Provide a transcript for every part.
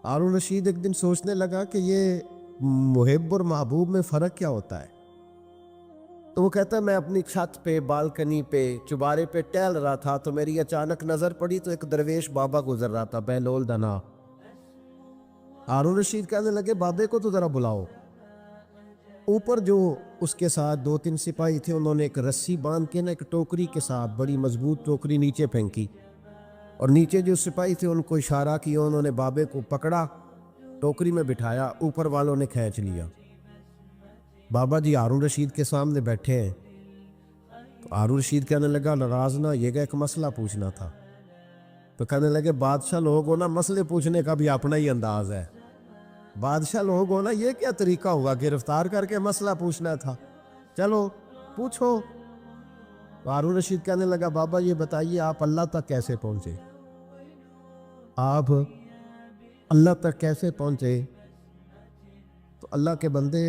ہارون رشید ایک دن سوچنے لگا کہ یہ محب اور محبوب میں فرق کیا ہوتا ہے. تو وہ کہتا ہے میں اپنی چھت پہ بالکنی پہ چبارے پہ ٹہل رہا تھا تو میری اچانک نظر پڑی تو ایک درویش بابا گزر رہا تھا بہلول دنا. ہارون رشید کہنے لگے بابے کو تو ذرا بلاؤ. اوپر جو اس کے ساتھ 2-3 سپاہی تھے انہوں نے ایک رسی باندھ کے نا ایک ٹوکری کے ساتھ بڑی مضبوط ٹوکری نیچے پھینکی اور نیچے جو سپاہی تھے ان کو اشارہ کیا. انہوں نے بابے کو پکڑا ٹوکری میں بٹھایا اوپر والوں نے کھینچ لیا. بابا جی ہارون رشید کے سامنے بیٹھے ہیں. تو ہارون رشید کہنے لگا ناراض نہ یہ گا ایک مسئلہ پوچھنا تھا. تو کہنے لگے بادشاہ لوگ ہو نا مسئلے پوچھنے کا بھی اپنا ہی انداز ہے. بادشاہ لوگ ہو نا یہ کیا طریقہ ہوا گرفتار کر کے مسئلہ پوچھنا تھا چلو پوچھو. ہارون رشید کہنے لگا بابا یہ بتائیے آپ اللہ تک کیسے پہنچے؟ آپ اللہ تک کیسے پہنچے؟ تو اللہ کے بندے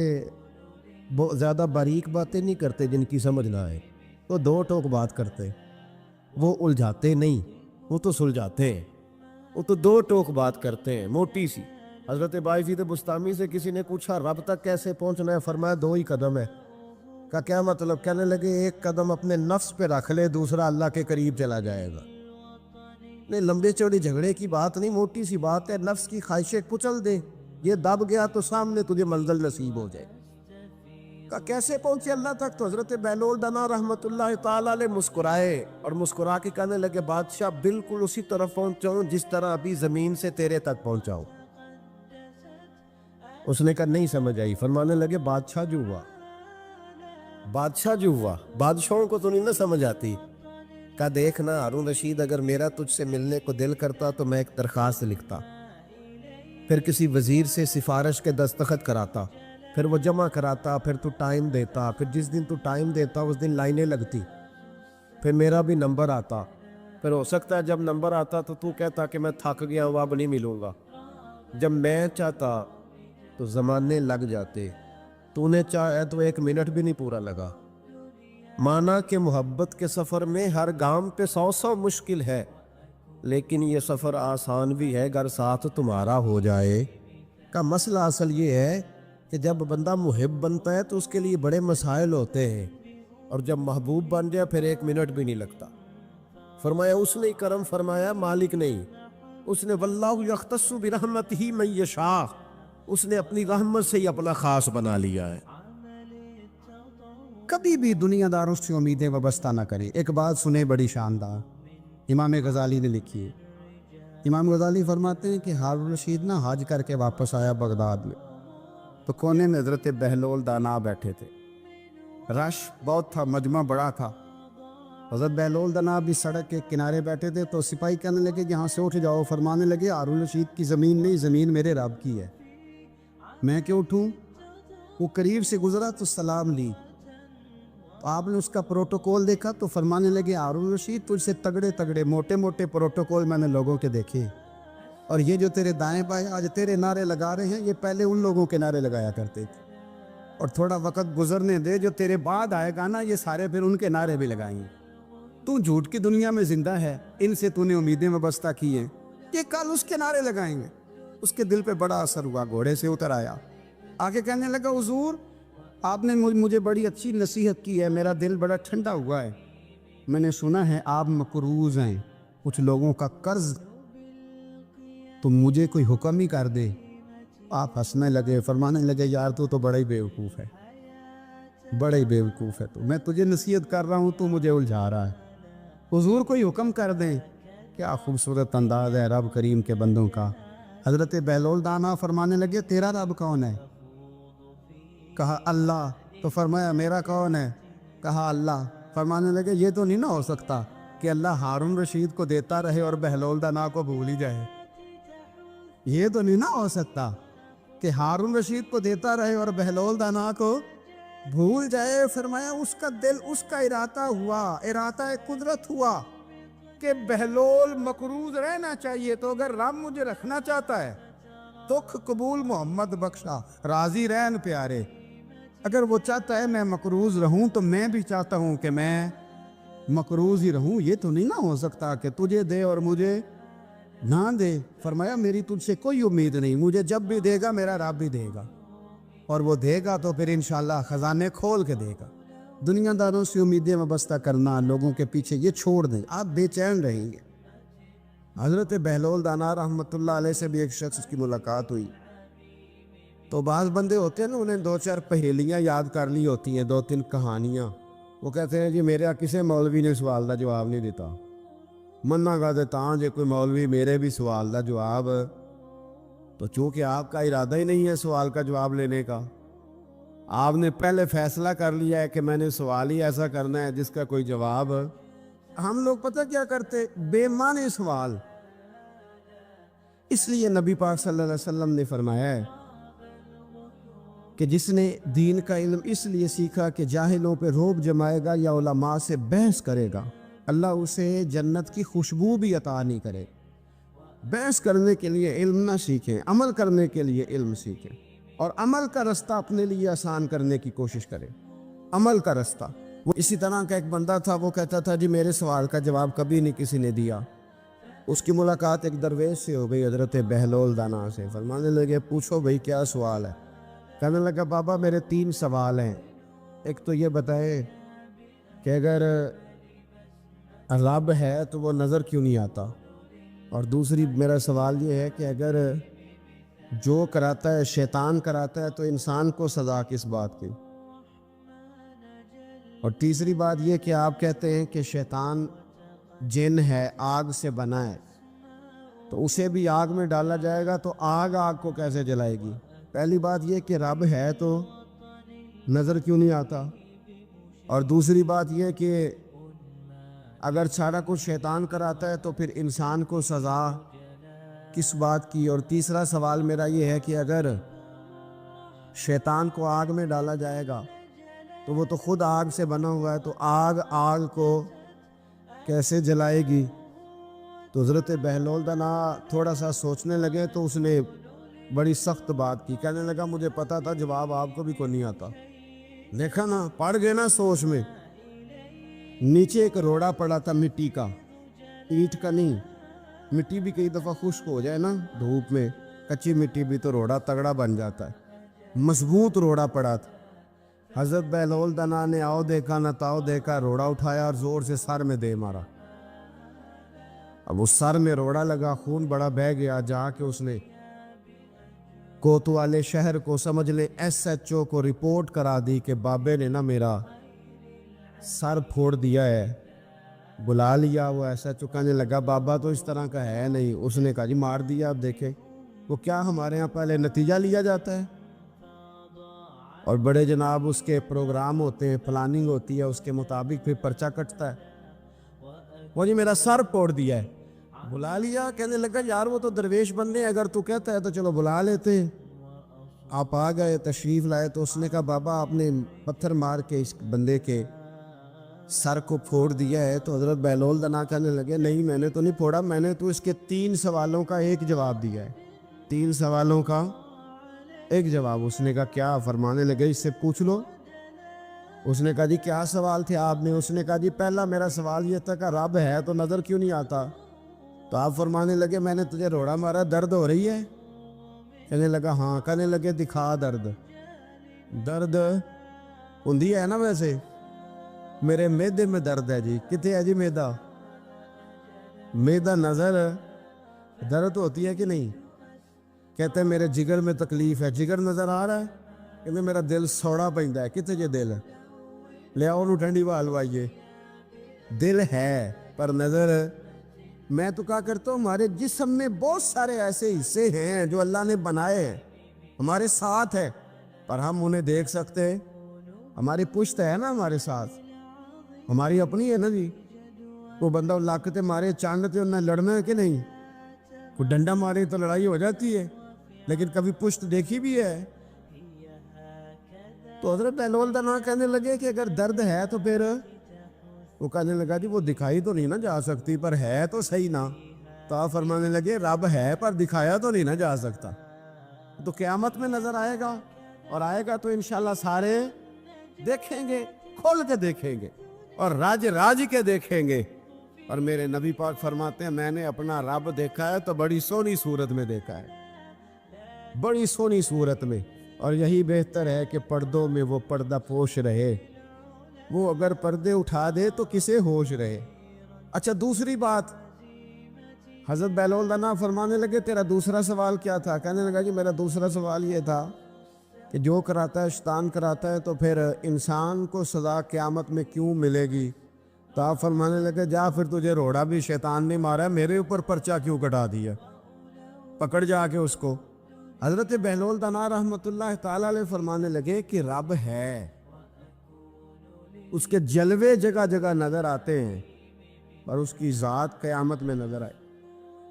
بہت زیادہ باریک باتیں نہیں کرتے جن کی سمجھ نہ آئے. تو 2 ٹوک بات کرتے وہ الجھاتے نہیں وہ تو سلجھاتے ہیں. وہ تو 2 ٹوک بات کرتے ہیں موٹی سی. حضرت باعزید بستامی سے کسی نے پوچھا رب تک کیسے پہنچنا ہے؟ فرمایا 2 ہی قدم ہے. کا کیا مطلب؟ کہنے لگے ایک قدم اپنے نفس پہ رکھ لے دوسرا اللہ کے قریب چلا جائے گا. نہیں لمبے چوڑی جھگڑے کی بات نہیں موٹی سی بات ہے. نفس کی خواہشیں کچل دے یہ دب گیا تو سامنے تجھے منزل نصیب ہو جائے. کا کیسے پہنچے اللہ تک؟ تو حضرت بہلول دنا رحمت اللہ تعالیٰ علیہ مسکرائے اور مسکرا کے کہنے لگے بادشاہ بالکل اسی طرف پہنچاؤں جس طرح ابھی زمین سے تیرے تک پہنچاؤں. اس نے کہا نہیں سمجھ آئی. فرمانے لگے بادشاہ جو ہوا بادشاہوں کو تو نہیں نہ سمجھ آتی. کہا دیکھنا ہارون رشید اگر میرا تجھ سے ملنے کو دل کرتا تو میں ایک درخواست لکھتا پھر کسی وزیر سے سفارش کے دستخط کراتا پھر وہ جمع کراتا پھر تو ٹائم دیتا پھر جس دن تو ٹائم دیتا اس دن لائنیں لگتی پھر میرا بھی نمبر آتا پھر ہو سکتا ہے جب نمبر آتا تو کہتا کہ میں تھک گیا ہوں اب نہیں ملوں گا. جب میں چاہتا تو زمانے لگ جاتے. تو نے چاہے تو 1 منٹ بھی نہیں پورا لگا. مانا کہ محبت کے سفر میں ہر گام پہ 100 مشکل ہے لیکن یہ سفر آسان بھی ہے اگر ساتھ تمہارا ہو جائے. کا مسئلہ اصل یہ ہے کہ جب بندہ محب بنتا ہے تو اس کے لیے بڑے مسائل ہوتے ہیں اور جب محبوب بن جائے پھر 1 منٹ بھی نہیں لگتا. فرمایا اس نے کرم فرمایا مالک نہیں. اس نے واللہ یختص برحمتہ من یشاء اس نے اپنی رحمت سے ہی اپنا خاص بنا لیا ہے. کبھی بھی دنیا داروں سے امیدیں وابستہ نہ کریں. ایک بات سنیں بڑی شاندار امام غزالی نے لکھی ہے. امام غزالی فرماتے ہیں کہ ہارون رشید نہ حج کر کے واپس آیا بغداد میں تو کونے میں حضرت بہلول دانا بیٹھے تھے. رش بہت تھا مجمع بڑا تھا. حضرت بہلول دانا بھی سڑک کے کنارے بیٹھے تھے تو سپاہی کہنے لگے یہاں سے اٹھ جاؤ. فرمانے لگے ہارون رشید کی زمین نہیں زمین میرے رب کی ہے میں کیوں اٹھوں؟ وہ قریب سے گزرا تو سلام لی. آپ نے اس کا پروٹوکول دیکھا تو فرمانے لگے ہارون رشید تجھ سے تگڑے موٹے پروٹوکول میں نے لوگوں کے دیکھے اور یہ جو تیرے دائیں بائیں آج تیرے نعرے لگا رہے ہیں یہ پہلے ان لوگوں کے نعرے لگایا کرتے تھے اور تھوڑا وقت گزرنے دے جو تیرے بعد آئے گا نا یہ سارے پھر ان کے نعرے بھی لگائیں گے. تو جھوٹ کی دنیا میں زندہ ہے ان سے تو نے امیدیں وابستہ کی ہیں یہ کل اس کے نعرے لگائیں گے. اس کے دل پہ بڑا اثر ہوا گھوڑے سے اتر آیا آگے کہنے لگا حضور آپ نے مجھے بڑی اچھی نصیحت کی ہے میرا دل بڑا ٹھنڈا ہوا ہے. میں نے سنا ہے آپ مقروض ہیں کچھ لوگوں کا قرض تو مجھے کوئی حکم ہی کر دے. آپ ہنسنے لگے فرمانے لگے یار تو بڑا ہی بیوقوف ہے تو میں تجھے نصیحت کر رہا ہوں تو مجھے الجھا رہا ہے. حضور کوئی حکم کر دیں. کیا خوبصورت انداز ہے رب کریم کے بندوں کا. حضرت بہلول دانا فرمانے لگے تیرا رب کون ہے؟ کہا اللہ. تو فرمایا میرا کون ہے؟ کہا اللہ. فرمانے لگے یہ تو نہیں نہ ہو سکتا کہ اللہ ہارون رشید کو دیتا رہے اور بہلول دانا کو بھول ہی جائے. یہ تو نہیں نہ ہو سکتا کہ ہارون رشید کو دیتا رہے اور بہلول دانا کو بھول جائے. فرمایا اس کا دل اس کا ارادہ قدرت ہوا کہ بہلول مقروض رہنا چاہیے تو اگر رب مجھے رکھنا چاہتا ہے دکھ قبول محمد بخشا راضی رہن پیارے. اگر وہ چاہتا ہے میں مقروض رہوں تو میں بھی چاہتا ہوں کہ میں مقروض ہی رہوں. یہ تو نہیں نہ ہو سکتا کہ تجھے دے اور مجھے نہ دے، فرمایا میری تجھ سے کوئی امید نہیں، مجھے جب بھی دے گا میرا رب بھی دے گا، اور وہ دے گا تو پھر انشاءاللہ خزانے کھول کے دے گا۔ دنیا داروں سے امیدیں وابستہ کرنا، لوگوں کے پیچھے، یہ چھوڑ دیں، آپ بے چین رہیں گے۔ حضرت بہلول دانا رحمۃ اللہ علیہ سے بھی ایک شخص کی ملاقات ہوئی، تو بعض بندے ہوتے ہیں نا، انہیں دو چار پہیلیاں یاد کر لی ہوتی ہیں، دو تین کہانیاں، وہ کہتے ہیں جی میرے کسی مولوی نے سوال دا جواب نہیں دیتا، منا گا دیتا ہاں جی کوئی مولوی میرے بھی سوال دا جواب، تو چونکہ آپ کا ارادہ ہی نہیں ہے سوال کا جواب لینے کا، آپ نے پہلے فیصلہ کر لیا ہے کہ میں نے سوال ہی ایسا کرنا ہے جس کا کوئی جواب، ہم لوگ پتہ کیا کرتے، بے معنی سوال۔ اس لیے نبی پاک صلی اللہ علیہ وسلم نے فرمایا ہے کہ جس نے دین کا علم اس لیے سیکھا کہ جاہلوں پہ روب جمائے گا یا علماء سے بحث کرے گا، اللہ اسے جنت کی خوشبو بھی عطا نہیں کرے۔ بحث کرنے کے لیے علم نہ سیکھیں، عمل کرنے کے لیے علم سیکھیں، اور عمل کا رستہ اپنے لیے آسان کرنے کی کوشش کریں۔ عمل کا رستہ، وہ اسی طرح کا ایک بندہ تھا، وہ کہتا تھا جی میرے سوال کا جواب کبھی نہیں کسی نے دیا۔ اس کی ملاقات ایک درویش سے ہو گئی، حضرت بہلول دانا سے، فرمانے لگے پوچھو بھئی کیا سوال ہے؟ کہنے لگا بابا میرے 3 سوال ہیں، ایک تو یہ بتائے کہ اگر رب ہے تو وہ نظر کیوں نہیں آتا، اور دوسری میرا سوال یہ ہے کہ اگر جو کراتا ہے شیطان کراتا ہے تو انسان کو سزا کس بات کی، اور تیسری بات یہ کہ آپ کہتے ہیں کہ شیطان جن ہے، آگ سے بنا ہے، تو اسے بھی آگ میں ڈالا جائے گا تو آگ کو کیسے جلائے گی؟ پہلی بات یہ کہ رب ہے تو نظر کیوں نہیں آتا، اور دوسری بات یہ کہ اگر سارا کچھ شیطان کراتا ہے تو پھر انسان کو سزا کس بات کی، اور تیسرا سوال میرا یہ ہے کہ اگر شیطان کو آگ میں ڈالا جائے گا تو وہ تو خود آگ سے بنا ہوا ہے، تو آگ کو کیسے جلائے گی؟ تو حضرت بہلول دانا تھوڑا سا سوچنے لگے تو اس نے بڑی سخت بات کی، کہنے لگا مجھے پتا تھا جواب آپ کو بھی کوئی نہیں آتا، دیکھا نا پڑ گئے نا سوچ میں۔ نیچے ایک روڑا پڑا تھا مٹی کا، اینٹ کا نہیں، مٹی بھی کئی دفعہ خشک ہو جائے نا دھوپ میں، کچی مٹی بھی تو روڑا تگڑا بن جاتا ہے، مضبوط روڑا پڑا تھا۔ حضرت بہلول دانا نے آؤ دیکھا نہ تاؤ دیکھا، روڑا اٹھایا اور زور سے سر میں دے مارا، اب اس سر میں روڑا لگا، خون بڑا بہہ گیا، جا کے اس نے کوتوالے شہر کو، سمجھ لے SHO کو رپورٹ کرا دی کہ بابے نے نا میرا سر پھوڑ دیا ہے۔ بلا لیا وہ SHO، کہنے لگا بابا تو اس طرح کا ہے نہیں، اس نے کہا جی مار دیا، اب دیکھیں وہ کیا ہمارے ہاں پہلے نتیجہ لیا جاتا ہے، اور بڑے جناب اس کے پروگرام ہوتے ہیں، پلاننگ ہوتی ہے، اس کے مطابق پھر پرچہ کٹتا ہے۔ وہ جی میرا سر پھوڑ دیا ہے، بلا لیا، کہنے لگا یار وہ تو درویش بندے، اگر تو کہتا ہے تو چلو بلا لیتے۔ آپ آ گئے، تشریف لائے، تو اس نے کہا بابا آپ نے پتھر مار کے اس بندے کے سر کو پھوڑ دیا ہے، تو حضرت بہلول دانا کہنے لگے نہیں میں نے تو نہیں پھوڑا، میں نے تو اس کے 3 سوالوں کا ایک جواب دیا ہے، 3 سوالوں کا ایک جواب۔ اس نے کہا کیا؟ فرمانے لگے اس سے پوچھ لو۔ اس نے کہا جی کیا سوال تھے آپ نے؟ اس نے کہا جی پہلا میرا سوال یہ تھا کہ رب ہے تو نظر کیوں نہیں آتا؟ تو آپ فرمانے لگے میں نے تجھے روڑا مارا، درد ہو رہی ہے؟ کہنے لگا ہاں، کہنے لگے دکھا درد۔ درد ہوندی ہے نا، ویسے میرے میدے میں درد ہے جی، کتے ہے جی میدا؟ میدا نظر درد ہوتی ہے کہ نہیں؟ کہتے ہیں میرے جگر میں تکلیف ہے، جگر نظر آ رہا ہے؟ کہتے میرا دل سوڑا پیندا ہے، کتے جے دل لے آؤ انہوں ٹھنڈی بال وائیے، دل ہے پر نظر۔ میں تو کہا کرتا ہوں ہمارے جسم میں بہت سارے ایسے حصے ہیں جو اللہ نے بنائے ہیں، ہمارے ساتھ ہے، پر ہم انہیں دیکھ سکتے ہیں۔ ہماری پشت ہے نا ہمارے ساتھ، ہماری اپنی ہے نا جی۔ وہ بندہ لاکتے مارے چاندتے انہیں لڑنا ہے کہ نہیں؟ کوئی ڈنڈا مارے تو لڑائی ہو جاتی ہے، لیکن کبھی پشت دیکھی بھی ہے؟ تو حضرت بہلول دانا کہنے لگے کہ اگر درد ہے تو پھر، وہ کہنے لگا جی وہ دکھائی تو نہیں نہ جا سکتی، پر ہے تو صحیح نا۔ تو آپ فرمانے لگے رب ہے پر دکھایا تو نہیں نہ جا سکتا، تو قیامت میں نظر آئے گا، اور آئے گا تو انشاءاللہ سارے دیکھیں گے، کھول کے دیکھیں گے، اور راج کے دیکھیں گے، اور میرے نبی پاک فرماتے ہیں میں نے اپنا رب دیکھا ہے تو بڑی سونی صورت میں دیکھا ہے، بڑی سونی صورت میں، اور یہی بہتر ہے کہ پردوں میں وہ پردہ پوش رہے، وہ اگر پردے اٹھا دے تو کسے ہوش رہے۔ اچھا دوسری بات، حضرت بہلول دانا فرمانے لگے تیرا دوسرا سوال کیا تھا؟ کہنے لگا جی میرا دوسرا سوال یہ تھا کہ جو کراتا ہے شیطان کراتا ہے تو پھر انسان کو سزا قیامت میں کیوں ملے گی؟ تو آپ فرمانے لگے جا پھر تجھے روڑا بھی شیطان نے مارا ہے، میرے اوپر پرچہ کیوں کٹا دیا، پکڑ جا کے اس کو۔ حضرت بہلول دانا رحمۃ اللہ تعالی علیہ فرمانے لگے کہ رب ہے، اس کے جلوے جگہ جگہ نظر آتے ہیں، اور اس کی ذات قیامت میں نظر آئے،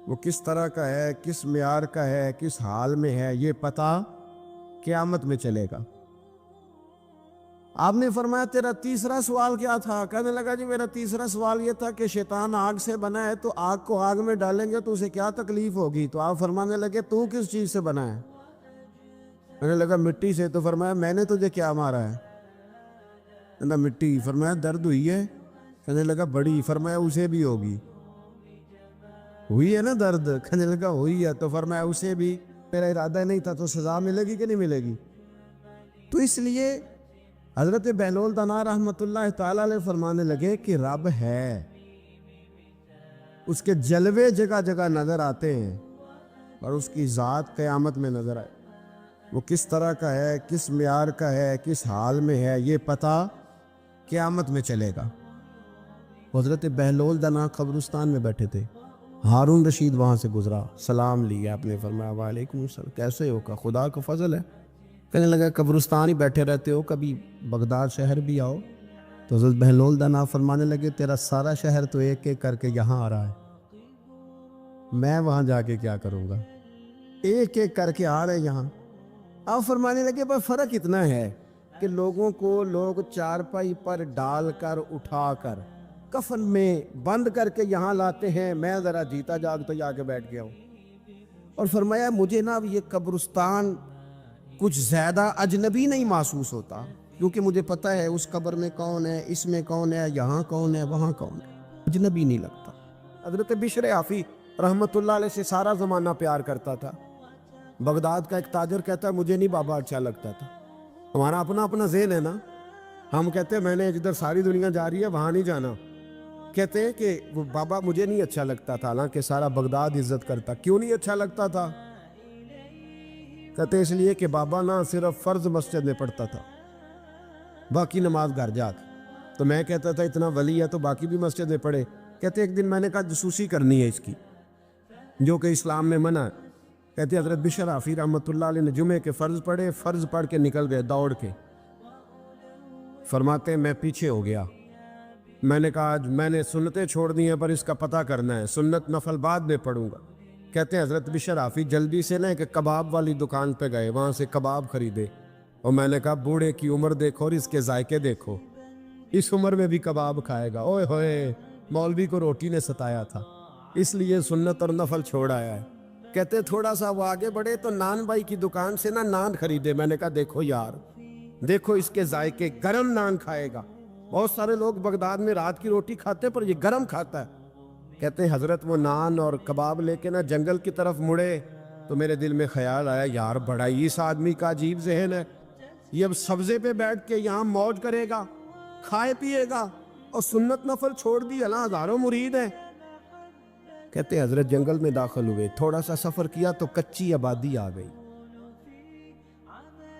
وہ کس طرح کا ہے، کس معیار کا ہے، کس حال میں ہے، یہ پتہ قیامت میں چلے گا۔ آپ نے فرمایا تیرا تیسرا سوال کیا تھا؟ کہنے لگا جی میرا تیسرا سوال یہ تھا کہ شیطان آگ سے بنا ہے تو آگ کو آگ میں ڈالیں گے تو اسے کیا تکلیف ہوگی؟ تو آپ فرمانے لگے تو کس چیز سے بنا ہے؟ کہنے لگا مٹی سے۔ تو فرمایا میں نے تجھے کیا مارا ہے؟ کہنا مٹی۔ فرمایا درد ہوئی ہے؟ کہنے لگا بڑی۔ فرمایا اسے بھی ہوگی، ہوئی ہے نا درد؟ کہنے لگا ہوئی ہے۔ تو فرمایا اسے بھی، میرا ارادہ نہیں تھا، تو سزا ملے گی کہ نہیں ملے گی؟ تو اس لیے حضرت بہلول دانا رحمۃ اللہ تعالی علیہ فرمانے لگے کہ رب ہے، اس کے جلوے جگہ جگہ نظر آتے ہیں، اور اس کی ذات قیامت میں نظر آئے، وہ کس طرح کا ہے، کس معیار کا ہے، کس حال میں ہے، یہ پتہ قیامت میں چلے گا۔ حضرت بہلول دانا قبرستان میں بیٹھے تھے، ہارون رشید وہاں سے گزرا، سلام لیا، آپ نے فرمایا وعلیکم السلام، کیسے ہو؟ کا خدا کا فضل ہے۔ کہنے لگا قبرستان ہی بیٹھے رہتے ہو، کبھی بغداد شہر بھی آؤ۔ تو حضرت بہلول دانا فرمانے لگے تیرا سارا شہر تو ایک ایک کر کے یہاں آ رہا ہے، میں وہاں جا کے کیا کروں گا؟ ایک ایک کر کے آ رہے یہاں۔ آپ فرمانے لگے پر فرق اتنا ہے کہ لوگوں کو لوگ چارپائی پر ڈال کر اٹھا کر کفن میں بند کر کے یہاں لاتے ہیں، میں ذرا جیتا جاگتا جا کے بیٹھ گیا ہوں۔ اور فرمایا مجھے نا یہ قبرستان کچھ زیادہ اجنبی نہیں محسوس ہوتا، کیونکہ مجھے پتہ ہے اس قبر میں کون ہے، اس میں کون ہے، یہاں کون ہے، وہاں کون ہے، اجنبی نہیں لگتا۔ حضرت بشر حافی رحمۃ اللہ علیہ سے سارا زمانہ پیار کرتا تھا۔ بغداد کا ایک تاجر کہتا ہے مجھے نہیں بابا اچھا لگتا تھا۔ ہمارا اپنا اپنا ذہن ہے نا، ہم کہتے ہیں میں نے جدھر ساری دنیا جا رہی ہے وہاں نہیں جانا، کہتے ہیں کہ وہ بابا مجھے نہیں اچھا لگتا تھا، حالانکہ سارا بغداد عزت کرتا۔ کیوں نہیں اچھا لگتا تھا؟ کہتے اس لیے کہ بابا نہ صرف فرض مسجد میں پڑھتا تھا، باقی نماز گھر جا کے۔ تو میں کہتا تھا اتنا ولی ہے تو باقی بھی مسجد میں پڑھے۔ کہتے ایک دن میں نے کہا جاسوسی کرنی ہے اس کی، جو کہ اسلام میں منع ہے۔ کہتے حضرت بشر حافی رحمۃ اللہ علیہ نے جمعے کے فرض پڑھے، فرض پڑھ کے نکل گئے دوڑ کے۔ فرماتے ہیں میں پیچھے ہو گیا، میں نے کہا آج میں نے سنتیں چھوڑ دی ہیں پر اس کا پتہ کرنا ہے، سنت نفل بعد میں پڑھوں گا۔ کہتے ہیں حضرت بشر حافی جلدی سے نا کہ کباب والی دکان پہ گئے، وہاں سے کباب خریدے، اور میں نے کہا بوڑھے کی عمر دیکھو اور اس کے ذائقے دیکھو، اس عمر میں بھی کباب کھائے گا، اوئے ہوئے مولوی کو روٹی نے ستایا تھا، اس لیے سنت اور نفل چھوڑ آیا ہے۔ کہتے تھوڑا سا وہ آگے بڑھے تو نان بھائی کی دکان سے نا نان خریدے، میں نے کہا دیکھو یار، دیکھو اس کے ذائقے، گرم نان کھائے گا، بہت سارے لوگ بغداد میں رات کی روٹی کھاتے پر یہ گرم کھاتا ہے۔ کہتے ہیں حضرت وہ نان اور کباب لے کے نا جنگل کی طرف مڑے تو میرے دل میں خیال آیا یار بڑا ہی اس آدمی کا عجیب ذہن ہے، یہ اب سبزے پہ بیٹھ کے یہاں موج کرے گا، کھائے پیے گا، اور سنت نفل چھوڑ دی، اللہ ہزاروں مرید ہیں۔ کہتے ہیں حضرت جنگل میں داخل ہوئے، تھوڑا سا سفر کیا تو کچی آبادی آ گئی،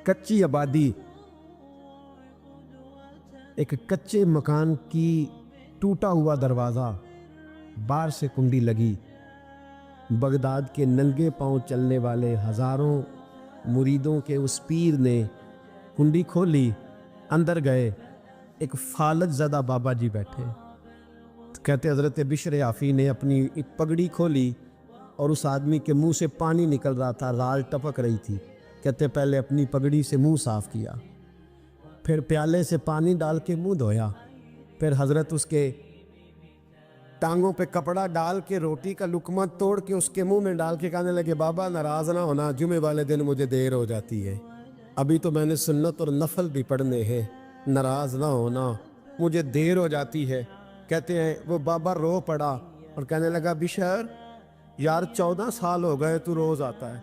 کچی آبادی، ایک کچے مکان کی ٹوٹا ہوا دروازہ، باہر سے کنڈی لگی، بغداد کے ننگے پاؤں چلنے والے ہزاروں مریدوں کے اس پیر نے کنڈی کھولی، اندر گئے، ایک فالج زدہ بابا جی بیٹھے۔ کہتے حضرت بشر حافی نے اپنی پگڑی کھولی اور اس آدمی کے منہ سے پانی نکل رہا تھا، رال ٹپک رہی تھی۔ کہتے پہلے اپنی پگڑی سے منہ صاف کیا، پھر پیالے سے پانی ڈال کے منہ دھویا، پھر حضرت اس کے ٹانگوں پہ کپڑا ڈال کے روٹی کا لقمہ توڑ کے اس کے منہ میں ڈال کے کہنے لگے بابا ناراض نہ ہونا، جمعے والے دن مجھے دیر ہو جاتی ہے، ابھی تو میں نے سنت اور نفل بھی پڑھنے ہیں، ناراض نہ ہونا، مجھے دیر ہو جاتی ہے۔ کہتے ہیں وہ بابا رو پڑا اور کہنے لگا بشر یار 14 سال ہو گئے تو روز آتا ہے.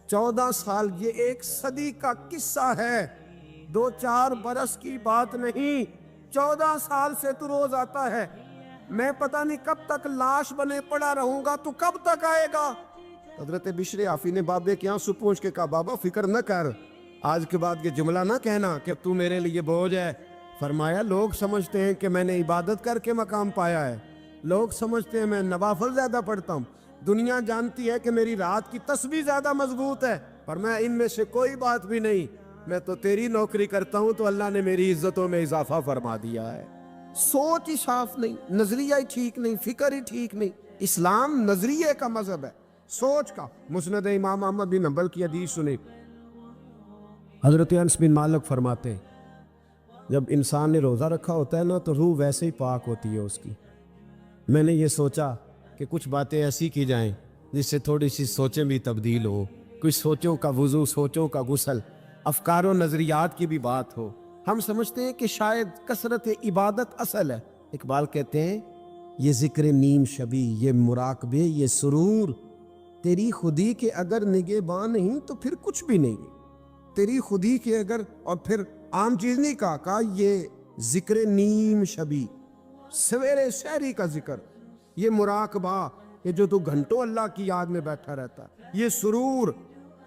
14 سال یہ ایک صدی کا قصہ ہے, 2-4 برس کی بات نہیں. 14 سال سے تو روز آتا ہے. میں پتہ نہیں کب تک لاش بنے پڑا رہوں گا, تو کب تک آئے گا؟ حضرت بشر آفی نے بابے کے آنسو پوچھ کے کہا بابا فکر نہ کر, آج کے بعد یہ جملہ نہ کہنا کہ تو میرے لیے بوجھ ہے. فرمایا لوگ سمجھتے ہیں کہ میں نے عبادت کر کے مقام پایا ہے, لوگ سمجھتے ہیں میں نوافل زیادہ پڑھتا ہوں, دنیا جانتی ہے کہ میری رات کی تسبیح زیادہ مضبوط ہے, پر میں ان میں سے کوئی بات بھی نہیں. میں تو تیری نوکری کرتا ہوں تو اللہ نے میری عزتوں میں اضافہ فرما دیا ہے. سوچ ہی صاف نہیں, نظریہ ہی ٹھیک نہیں, فکر ہی ٹھیک نہیں. اسلام نظریے کا مذہب ہے, سوچ کا. مسند امام احمد بن حنبل کی حدیث سنی, حضرت انس بن مالک فرماتے ہیں جب انسان نے روزہ رکھا ہوتا ہے نا تو روح ویسے ہی پاک ہوتی ہے اس کی. میں نے یہ سوچا کہ کچھ باتیں ایسی کی جائیں جس سے تھوڑی سی سوچیں بھی تبدیل ہو, کچھ سوچوں کا وضو, سوچوں کا غسل, افکار و نظریات کی بھی بات ہو. ہم سمجھتے ہیں کہ شاید کثرت عبادت اصل ہے. اقبال کہتے ہیں یہ ذکر نیم شبی, یہ مراقبے, یہ سرور, تیری خودی کے اگر نگہباں نہیں تو پھر کچھ بھی نہیں. تیری خودی کے اگر, اور پھر عام چیز نہیں کہا یہ ذکر نیم شبی, سویرے شہری کا ذکر, یہ مراقبہ, یہ جو تو گھنٹوں اللہ کی یاد میں بیٹھا رہتا ہے, یہ سرور.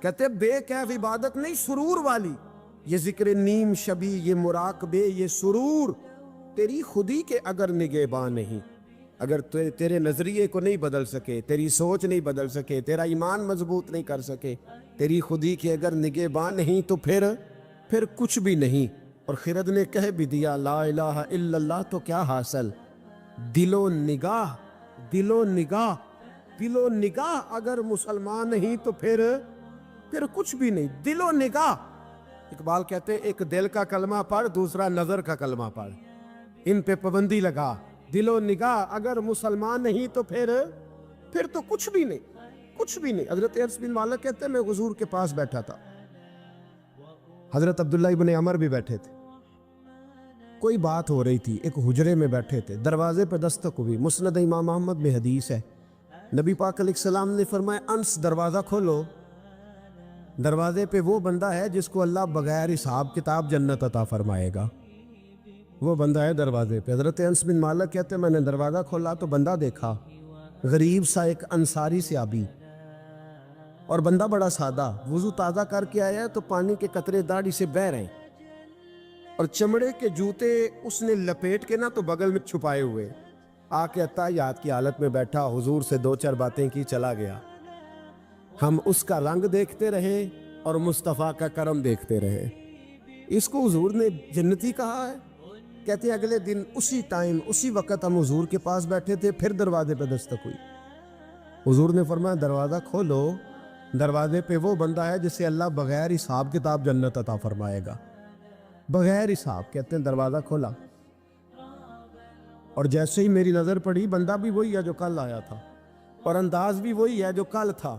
کہتے بے کیف عبادت نہیں, سرور والی. یہ ذکر نیم شبی, یہ مراقبے, یہ سرور, تیری خودی کے اگر نگہباں نہیں, اگر تیرے نظریے کو نہیں بدل سکے, تیری سوچ نہیں بدل سکے, تیرا ایمان مضبوط نہیں کر سکے, تیری خودی کے اگر نگہباں نہیں تو پھر کچھ بھی نہیں. اور خرد نے کہہ بھی دیا لا الہ الا اللہ تو کیا حاصل, دل و نگاہ, دل و نگاہ, دل و نگاہ اگر مسلمان نہیں تو پھر کچھ بھی نہیں. دل و نگاہ. اقبال کہتے ہیں ایک دل کا کلمہ پڑھ, دوسرا نظر کا کلمہ پڑھ, ان پہ پابندی لگا. دل و نگاہ اگر مسلمان نہیں تو پھر تو کچھ بھی نہیں, کچھ بھی نہیں. حضرت انس بن مالک کہتے ہیں میں حضور کے پاس بیٹھا تھا, حضرت عبداللہ ابن عمر بھی بیٹھے تھے, کوئی بات ہو رہی تھی, ایک حجرے میں بیٹھے تھے, دروازے پہ دستک ہوئی. مسند امام احمد میں حدیث ہے, نبی پاک علیہ السلام نے فرمایا انس دروازہ کھولو, دروازے پہ وہ بندہ ہے جس کو اللہ بغیر حساب کتاب جنت عطا فرمائے گا, وہ بندہ ہے دروازے پہ. حضرت انس بن مالک کہتے ہیں میں نے دروازہ کھولا تو بندہ دیکھا, غریب سا ایک انصاری صحابی, اور بندہ بڑا سادہ, وضو تازہ کر کے آیا ہے تو پانی کے قطرے داڑھی سے بہہ رہے ہیں, اور چمڑے کے جوتے اس نے لپیٹ کے نا تو بغل میں چھپائے ہوئے, آ کے عطیات کی حالت میں بیٹھا, حضور سے 2-4 باتیں کی, چلا گیا. ہم اس کا رنگ دیکھتے رہے اور مصطفیٰ کا کرم دیکھتے رہے. اس کو حضور نے جنتی کہا ہے. کہتے ہیں اگلے دن اسی ٹائم اسی وقت ہم حضور کے پاس بیٹھے تھے, پھر دروازے پہ دستک ہوئی. حضور نے فرمایا دروازہ کھولو, دروازے پہ وہ بندہ ہے جسے اللہ بغیر حساب کتاب جنت عطا فرمائے گا, بغیر حساب. کہتے ہیں دروازہ کھولا, اور جیسے ہی میری نظر پڑی بندہ بھی وہی ہے جو کل آیا تھا, اور انداز بھی وہی ہے جو کل تھا,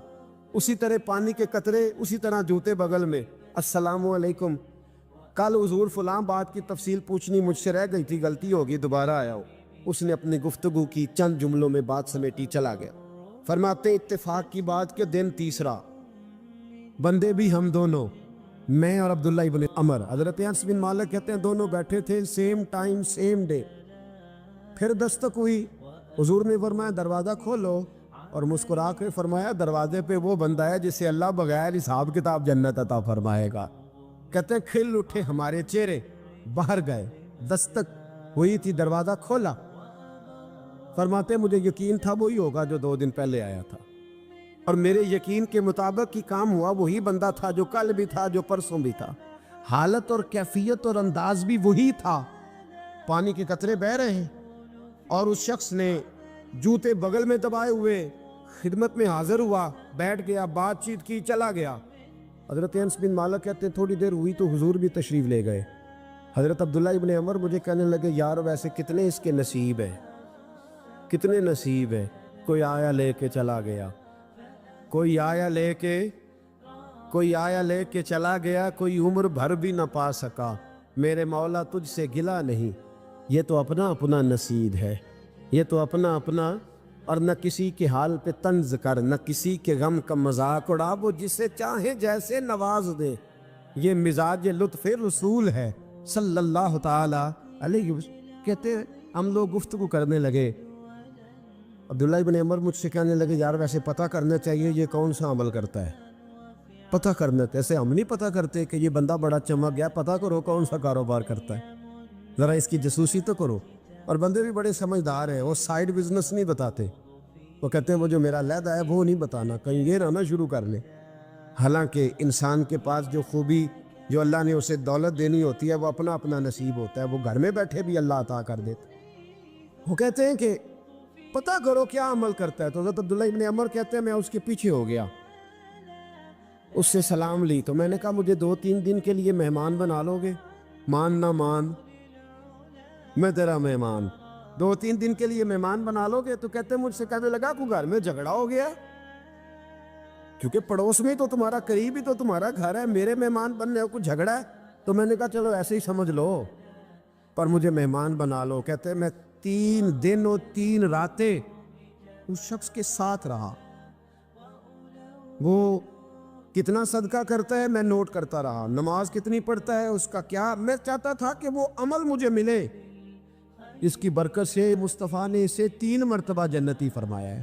اسی طرح پانی کے قطرے, اسی طرح جوتے بغل میں, السلام علیکم. کل حضور فلاں بات کی تفصیل پوچھنی مجھ سے رہ گئی تھی, غلطی ہوگی, دوبارہ آیا ہو. اس نے اپنی گفتگو کی, چند جملوں میں بات سمیٹی, چلا گیا. فرماتے اتفاق کی بات کہ دن تیسرا, بندے بھی ہم دونوں, میں اور عبداللہ ابن عمر. حضرت انس بن مالک کہتے ہیں دونوں بیٹھے تھے, سیم ٹائم سیم ڈے. پھر دستک ہوئی, حضور نے فرمایا دروازہ کھولو, اور مسکرا کے فرمایا دروازے پہ وہ بندہ ہے جسے اللہ بغیر حساب کتاب جنت عطا فرمائے گا. کہتے ہیں کھل اٹھے ہمارے چہرے, باہر گئے, دستک ہوئی تھی, دروازہ کھولا. فرماتے مجھے یقین تھا وہی ہوگا جو 2 دن پہلے آیا تھا, اور میرے یقین کے مطابق ہی کام ہوا, وہی بندہ تھا جو کل بھی تھا, جو پرسوں بھی تھا, حالت اور کیفیت اور انداز بھی وہی تھا. پانی کے قطرے بہہ رہے ہیں, اور اس شخص نے جوتے بغل میں دبائے ہوئے خدمت میں حاضر ہوا, بیٹھ گیا, بات چیت کی, چلا گیا. حضرت انس بن مالک کہتے ہیں تھوڑی دیر ہوئی تو حضور بھی تشریف لے گئے. حضرت عبداللہ ابن عمر مجھے کہنے لگے یار ویسے کتنے اس کے نصیب ہیں, کتنے نصیب ہیں. کوئی آیا لے کے چلا گیا, کوئی آیا لے کے چلا گیا, کوئی عمر بھر بھی نہ پا سکا. میرے مولا تجھ سے گلا نہیں, یہ تو اپنا اپنا نصیب ہے، یہ تو اپنا اپنا، اور نہ کسی کے حال پہ طنز کر، نہ کسی کے غم کا مذاق اڑا، وہ جسے چاہے جیسے نواز دے، یہ مزاج لطف رسول ہے صلی اللہ تعالی علیہ وسلم۔ کہتے ہیں ہم لوگ گفتگو کرنے لگے، عبداللہ ابن عمر مجھ سے کہنے لگے یار ویسے پتہ کرنا چاہیے یہ کون سا عمل کرتا ہے، پتہ کرنا، ایسے ہم نہیں پتہ کرتے کہ یہ بندہ بڑا چمک گیا، پتہ کرو کون سا کاروبار کرتا ہے، ذرا اس کی جاسوسی تو کرو۔ اور بندے بھی بڑے سمجھدار ہیں، وہ سائیڈ بزنس نہیں بتاتے، وہ کہتے ہیں وہ جو میرا علیحدہ ہے وہ نہیں بتانا، کہیں یہ نہ شروع کر لیں۔ حالانکہ انسان کے پاس جو خوبی، جو اللہ نے اسے دولت دینی ہوتی ہے، وہ اپنا اپنا نصیب ہوتا ہے، وہ گھر میں بیٹھے بھی اللہ عطا کر دیتا۔ وہ کہتے ہیں کہ پتہ کرو کیا عمل کرتا ہے، تو حضرت عبداللہ ابن عمر کہتے ہیں میں اس کے پیچھے ہو گیا، اس سے سلام لی، تو میں نے کہا مجھے 2-3 دن کے لیے مہمان بنا لو گے؟ مان نہ مان، میں تیرا مہمان، 2-3 دن کے لیے مہمان بنا لو گے؟ تو کہتے ہیں مجھ سے کہنے لگا کو گھر میں جھگڑا ہو گیا، کیونکہ پڑوس میں تو تمہارا، قریب ہی تو تمہارا گھر ہے، میرے مہمان بننے کو جھگڑا ہے؟ تو میں نے کہا چلو ایسے ہی سمجھ لو، پر مجھے مہمان بنا لو۔ کہتے ہیں میں 3 دن اور 3 راتیں اس شخص کے ساتھ رہا، وہ کتنا صدقہ کرتا ہے میں نوٹ کرتا رہا، نماز کتنی پڑھتا ہے، اس کا کیا، میں چاہتا تھا کہ وہ عمل مجھے ملے، اس کی برکت سے مصطفیٰ نے اسے 3 مرتبہ جنتی فرمایا ہے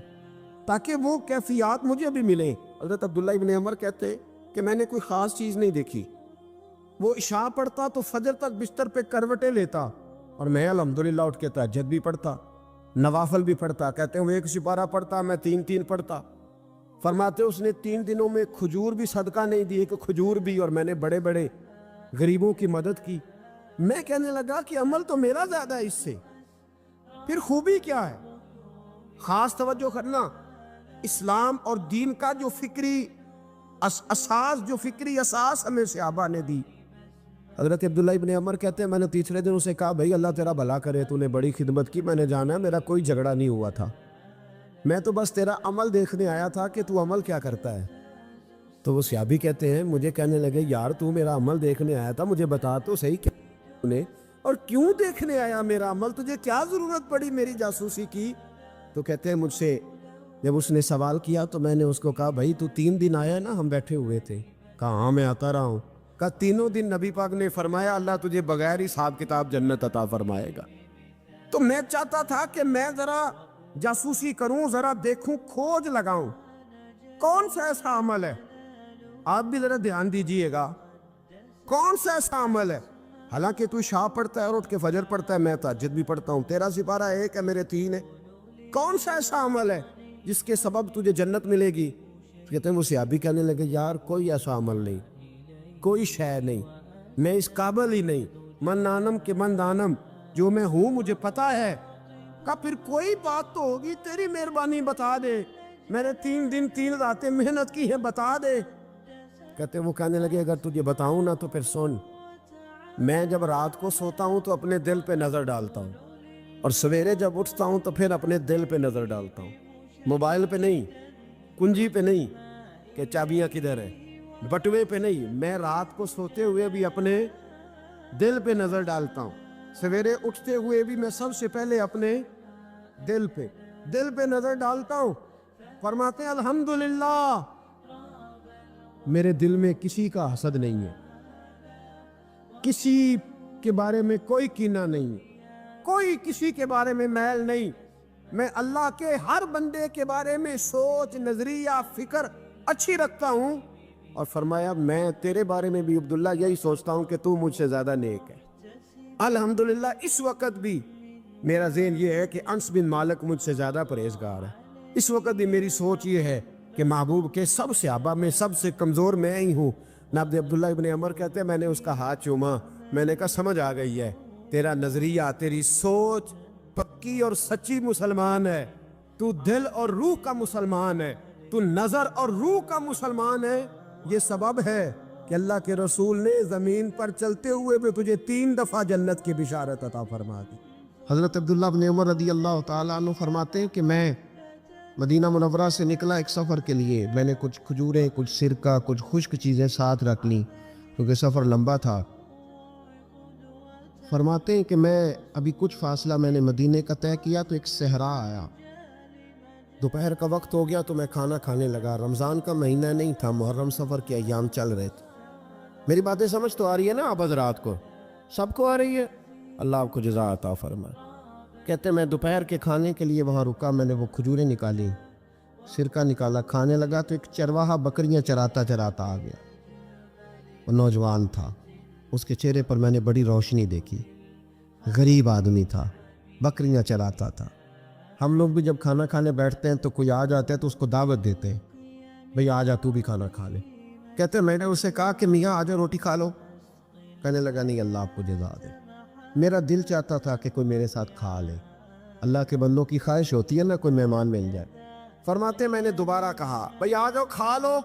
تاکہ وہ کیفیات مجھے بھی ملیں۔ حضرت عبداللہ ابن عمر کہتے کہ میں نے کوئی خاص چیز نہیں دیکھی، وہ عشاء پڑھتا تو فجر تک بستر پہ کروٹیں لیتا، اور میں الحمدللہ اٹھ کے تہجد بھی پڑھتا، نوافل بھی پڑھتا۔ کہتے ہیں وہ 1 سپارہ پڑھتا، میں 3 پڑھتا۔ فرماتے اس نے 3 دنوں میں کھجور بھی صدقہ نہیں دی، کہ کھجور بھی، اور میں نے بڑے بڑے غریبوں کی مدد کی۔ میں کہنے لگا کہ عمل تو میرا زیادہ ہے اس سے، پھر خوبی کیا ہے؟ خاص توجہ کرنا، اسلام اور دین کا جو فکری اساس، جو فکری اساس ہمیں صحابہ نے دی۔ حضرت عبداللہ ابن عمر کہتے ہیں میں نے تیسرے دن اسے کہا بھائی اللہ تیرا بھلا کرے، تو نے بڑی خدمت کی، میں نے جانا ہے میرا کوئی جھگڑا نہیں ہوا تھا، میں تو بس تیرا عمل دیکھنے آیا تھا کہ تو عمل کیا کرتا ہے۔ تو وہ صحابی کہتے ہیں مجھے کہنے لگے یار تو میرا عمل دیکھنے آیا تھا، مجھے بتا تو صحیح کہ نے، اور کیوں دیکھنے آیا میرا عمل، تجھے کیا ضرورت پڑی میری جاسوسی کی؟ تو کہتے ہیں مجھ سے جب اس نے سوال کیا تو میں نے اس کو کہا بھائی تو 3 دن آیا نا، ہم بیٹھے ہوئے تھے؟ کہا ہاں میں آتا رہا ہوں۔ کہا 3 دن نبی پاک نے فرمایا اللہ تجھے بغیر حساب کتاب جنت عطا فرمائے گا۔ تو میں چاہتا تھا کہ میں ذرا جاسوسی کروں، ذرا دیکھوں، کھوج لگاؤں کون سا ایسا عمل ہے، آپ بھی ذرا دھیان دیجئے گا، کون سا ایسا عمل ہے؟ حالانکہ تو عشاء پڑھتا ہے اور اٹھ کے فجر پڑھتا ہے، میں تہجد بھی پڑھتا ہوں، تیرا سپارہ 1 ہے میرے 3 ہے، کون سا ایسا عمل ہے جس کے سبب تجھے جنت ملے گی؟ کہتے ہیں وہ صحابی کہنے لگے یار کوئی ایسا عمل نہیں، کوئی شے نہیں، میں اس قابل ہی نہیں، من نانم کے من دانم، جو میں ہوں مجھے پتا ہے۔ کہا پھر کوئی بات تو ہوگی، تیری مہربانی بتا دے، میں نے 3 دن 3 راتیں محنت کی ہے، بتا دے۔ کہتے ہیں وہ کہنے لگے اگر تجھے بتاؤں نا تو پھر سن، میں جب رات کو سوتا ہوں تو اپنے دل پہ نظر ڈالتا ہوں، اور سویرے جب اٹھتا ہوں تو پھر اپنے دل پہ نظر ڈالتا ہوں، موبائل پہ نہیں، کنجی پہ نہیں کہ چابیاں کدھر ہے، بٹوے پہ نہیں، میں رات کو سوتے ہوئے بھی اپنے دل پہ نظر ڈالتا ہوں، سویرے اٹھتے ہوئے بھی میں سب سے پہلے اپنے دل پہ نظر ڈالتا ہوں۔ فرماتے ہیں الحمدللہ میرے دل میں کسی کا حسد نہیں ہے، کسی کے بارے میں کوئی کینہ نہیں، کوئی کسی کے بارے میں میل نہیں، میں اللہ کے ہر بندے کے بارے میں سوچ، نظریہ، فکر اچھی رکھتا ہوں۔ اور فرمایا میں تیرے بارے میں بھی عبداللہ یہی سوچتا ہوں کہ تو مجھ سے زیادہ نیک ہے۔ الحمدللہ اس وقت بھی میرا ذہن یہ ہے کہ انس بن مالک مجھ سے زیادہ پرہیزگار ہے، اس وقت بھی میری سوچ یہ ہے کہ محبوب کے سب صحابہ میں سب سے کمزور میں ہی ہوں۔ نابد عبداللہ ابن عمر کہتے ہیں میں نے اس کا ہاتھ چوما، میں نے کہا سمجھ آ گئی ہے، تیرا نظریہ، تیری سوچ پکی اور سچی مسلمان ہے، تو دل اور روح کا مسلمان ہے، تو نظر اور روح کا مسلمان ہے۔ یہ سبب ہے کہ اللہ کے رسول نے زمین پر چلتے ہوئے بھی تجھے 3 دفعہ جنت کی بشارت عطا فرما دی۔ حضرت عبداللہ بن عمر رضی اللہ تعالیٰ عنہ فرماتے ہیں کہ میں مدینہ منورہ سے نکلا ایک سفر کے لیے، میں نے کچھ کھجوریں، کچھ سرکہ، کچھ خشک چیزیں ساتھ رکھ لیں کیونکہ سفر لمبا تھا۔ فرماتے ہیں کہ میں ابھی کچھ فاصلہ میں نے مدینے کا طے کیا تو ایک صحرا آیا، دوپہر کا وقت ہو گیا تو میں کھانا کھانے لگا۔ رمضان کا مہینہ نہیں تھا، محرم سفر کے ایام چل رہے تھے۔ میری باتیں سمجھ تو آ رہی ہے نا آپ حضرات کو؟ سب کو آ رہی ہے؟ اللہ آپ کو جزا عطا فرمائے۔ کہتے ہیں میں دوپہر کے کھانے کے لیے وہاں رکا، میں نے وہ کھجوریں نکالی، سرکہ نکالا، کھانے لگا تو ایک چرواہا بکریاں چراتا چراتا آ گیا۔ وہ نوجوان تھا، اس کے چہرے پر میں نے بڑی روشنی دیکھی، غریب آدمی تھا، بکریاں چراتا تھا۔ ہم لوگ بھی جب کھانا کھانے بیٹھتے ہیں تو کوئی آ جاتا ہے تو اس کو دعوت دیتے ہیں، بھئی آ جا تو بھی کھانا کھا لے۔ کہتے ہیں میں نے اسے کہا کہ میاں آ جا روٹی کھا لو۔ کہنے لگا نہیں، اللہ آپ کو جزا دے، میرا دل چاہتا تھا کہ کوئی میرے ساتھ کھا لے۔ اللہ کے بندوں کی خواہش ہوتی ہے نا کوئی مہمان مل جائے۔ فرماتے میں نے دوبارہ کہا بھئی آ جاؤ کھا لو۔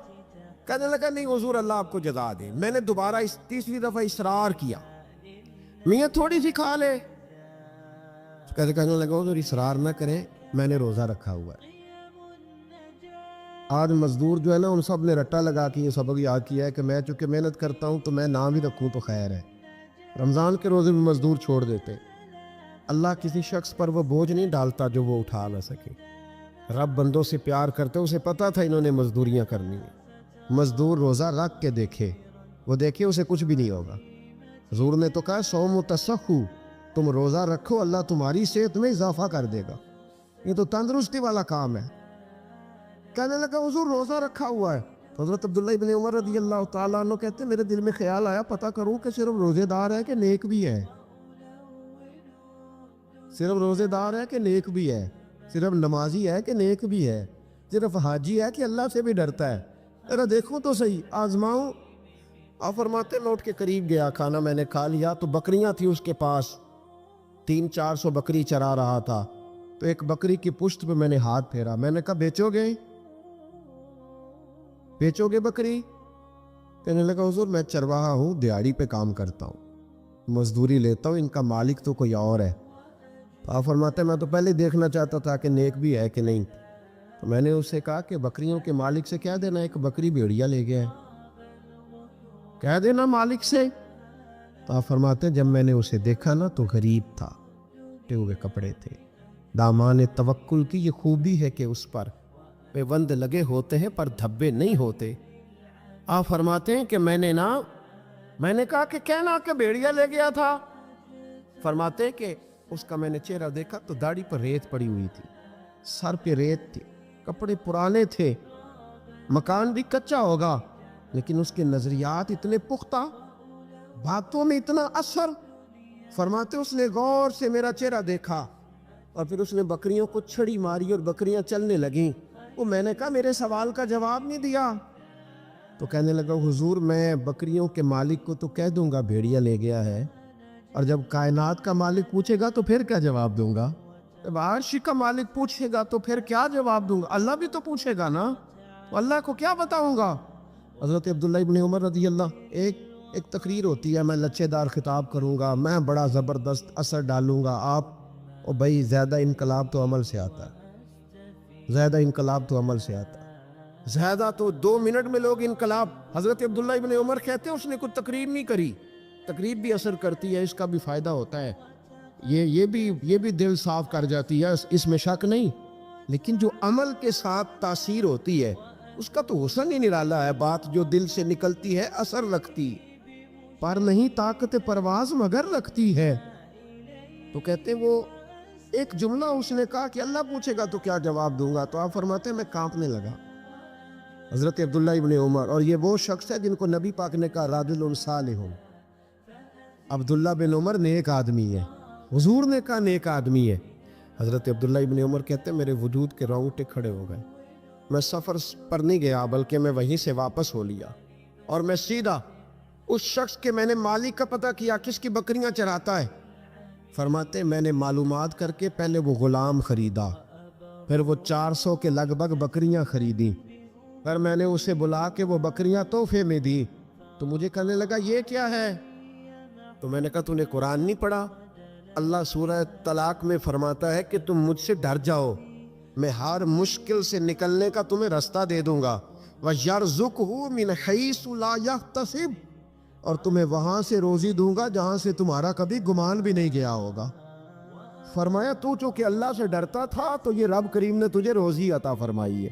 کہنے لگا نہیں حضور اللہ آپ کو جزا دے۔ میں نے دوبارہ تیسری دفعہ اصرار کیا، میاں تھوڑی سی کھا لے۔ کہنے لگا حضور اصرار نہ کریں، میں نے روزہ رکھا ہوا ہے۔ آج مزدور جو ہے نا ان سب نے رٹا لگا کے یہ سبق یاد کیا ہے کہ میں چونکہ محنت کرتا ہوں تو میں نہ بھی رکھوں تو خیر ہے۔ رمضان کے روزے بھی مزدور چھوڑ دیتے۔ اللہ کسی شخص پر وہ بوجھ نہیں ڈالتا جو وہ اٹھا نہ سکے۔ رب بندوں سے پیار کرتے، اسے پتا تھا انہوں نے مزدوریاں کرنی ہیں۔ مزدور روزہ رکھ کے دیکھے، وہ دیکھے اسے کچھ بھی نہیں ہوگا۔ حضور نے تو کہا صوم تصحو، تم روزہ رکھو اللہ تمہاری صحت میں اضافہ کر دے گا، یہ تو تندرستی والا کام ہے۔ کہنے لگا حضور روزہ رکھا ہوا ہے۔ حضرت عبداللہ ابن عمر رضی اللہ تعالیٰ عنہ کہتے ہیں میرے دل میں خیال آیا پتہ کروں کہ صرف روزے دار ہے کہ نیک بھی ہے، صرف روزے دار ہے کہ نیک بھی ہے، صرف نمازی ہے کہ نیک بھی ہے، صرف حاجی ہے کہ اللہ سے بھی ڈرتا ہے، ذرا دیکھوں تو صحیح، آزماؤں۔ آپ فرماتے میں اٹھ کے قریب گیا، کھانا میں نے کھا لیا تو بکریاں تھیں اس کے پاس، 300-400 بکری چرا رہا تھا۔ تو ایک بکری کی پشت پہ میں نے ہاتھ پھیرا، میں نے کہا بیچو گے بکری؟ کہنے لگا حضور میں چرواہا ہوں، دیہڑی پہ کام کرتا ہوں، مزدوری لیتا ہوں، ان کا مالک تو کوئی اور ہے۔ آپ فرماتے میں تو پہلے دیکھنا چاہتا تھا کہ نیک بھی ہے کہ نہیں۔ تو میں نے اسے کہا کہ بکریوں کے مالک سے کہہ دینا ایک بکری بھیڑیا لے گیا ہے، کہہ دینا مالک سے۔ تو آپ فرماتے جب میں نے اسے دیکھا نا تو غریب تھا، ٹے ہوئے کپڑے تھے۔ دامان توکل کی یہ خوبی ہے کہ اس پر پیوند لگے ہوتے ہیں پر دھبے نہیں ہوتے۔ آپ فرماتے ہیں کہ میں نے کہا کہ کہنا کہ بھیڑیا لے گیا تھا۔ فرماتے ہیں کہ اس کا میں نے چہرہ دیکھا تو داڑھی پر ریت پڑی ہوئی تھی، سر پہ ریت تھی، کپڑے پرانے تھے، مکان بھی کچا ہوگا لیکن اس کے نظریات اتنے پختہ، باتوں میں اتنا اثر۔ فرماتے اس نے غور سے میرا چہرہ دیکھا اور پھر اس نے بکریوں کو چھڑی ماری اور بکریاں چلنے لگیں۔ وہ میں نے کہا میرے سوال کا جواب نہیں دیا۔ تو کہنے لگا حضور میں بکریوں کے مالک کو تو کہہ دوں گا بھیڑیا لے گیا ہے، اور جب کائنات کا مالک پوچھے گا تو پھر کیا جواب دوں گا؟ جب عرش کا مالک پوچھے گا تو پھر کیا جواب دوں گا؟ اللہ بھی تو پوچھے گا نا، تو اللہ کو کیا بتاؤں گا؟ حضرت عبداللہ ابن عمر رضی اللہ، ایک تقریر ہوتی ہے، میں لچے دار خطاب کروں گا، میں بڑا زبردست اثر ڈالوں گا، آپ او بھائی زیادہ انقلاب تو عمل سے آتا ہے، زیادہ انقلاب تو عمل سے آتا ہے، زیادہ تو 2 منٹ میں لوگ انقلاب۔ حضرت عبداللہ ابن عمر کہتے ہیں اس نے کوئی تقریر نہیں کری، تقریر بھی اثر کرتی ہے، اس کا بھی فائدہ ہوتا ہے، یہ بھی دل صاف کر جاتی ہے، اس میں شک نہیں، لیکن جو عمل کے ساتھ تاثیر ہوتی ہے اس کا تو حسن ہی نرالا ہے۔ بات جو دل سے نکلتی ہے اثر رکھتی، پر نہیں طاقت پرواز مگر رکھتی ہے۔ تو کہتے ہیں وہ ایک جملہ اس نے کہا کہ اللہ پوچھے گا تو کیا جواب دوں گا؟ تو آپ فرماتے ہیں میں کانپنے لگا۔ حضرت عبداللہ ابن عمر، اور یہ وہ شخص ہے جن کو نبی پاک نے کہا رجل صالح، عبداللہ بن عمر نیک آدمی ہے، حضور نے کہا نیک آدمی ہے۔ حضرت عبداللہ ابن عمر کہتے ہیں میرے وجود کے رونگٹے کھڑے ہو گئے، میں سفر پر نہیں گیا بلکہ میں وہیں سے واپس ہو لیا اور میں سیدھا اس شخص کے میں نے مالک کا پتہ کیا کس کی بکریاں چراتا ہے۔ فرماتے میں نے معلومات کر کے پہلے وہ غلام خریدا، پھر وہ 400 کے لگ بھگ بکریاں خریدیں، پھر میں نے اسے بلا کے وہ بکریاں تحفے میں دی۔ تو مجھے کہنے لگا یہ کیا ہے؟ تو میں نے کہا تو نے قرآن نہیں پڑھا؟ اللہ سورہ طلاق میں فرماتا ہے کہ تم مجھ سے ڈر جاؤ، میں ہر مشکل سے نکلنے کا تمہیں راستہ دے دوں گا، وَيَرْزُقْهُ مِنْ حَيْثُ لَا يَحْتَسِبُ، اور تمہیں وہاں سے روزی دوں گا جہاں سے تمہارا کبھی گمان بھی نہیں گیا ہوگا۔ فرمایا تو چونکہ اللہ سے ڈرتا تھا تو یہ رب کریم نے تجھے روزی عطا فرمائی ہے،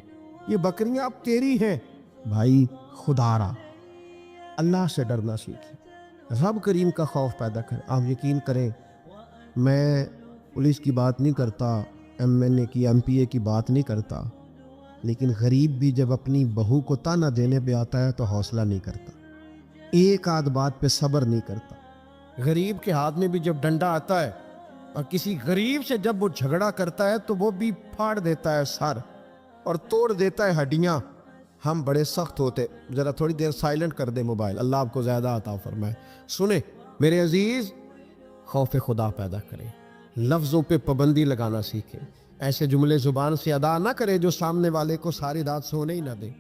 یہ بکریاں اب تیری ہیں۔ بھائی خدا را اللہ سے ڈرنا سیکھیں، رب کریم کا خوف پیدا کریں۔ آپ یقین کریں، میں پولیس کی بات نہیں کرتا، ایم این اے کی ایم پی اے کی بات نہیں کرتا، لیکن غریب بھی جب اپنی بہو کو تانا دینے پہ آتا ہے تو حوصلہ نہیں کرتا، ایک آدھ بات پہ صبر نہیں کرتا۔ غریب کے ہاتھ میں بھی جب ڈنڈا آتا ہے اور کسی غریب سے جب وہ جھگڑا کرتا ہے تو وہ بھی پھاڑ دیتا ہے سر اور توڑ دیتا ہے ہڈیاں۔ ہم بڑے سخت ہوتے، ذرا تھوڑی دیر سائلنٹ کر دے موبائل، اللہ آپ کو زیادہ عطا فرمائے۔ سنیں میرے عزیز، خوف خدا پیدا کریں، لفظوں پہ پابندی لگانا سیکھیں، ایسے جملے زبان سے ادا نہ کریں جو سامنے والے کو ساری رات سونے ہی نہ دیں۔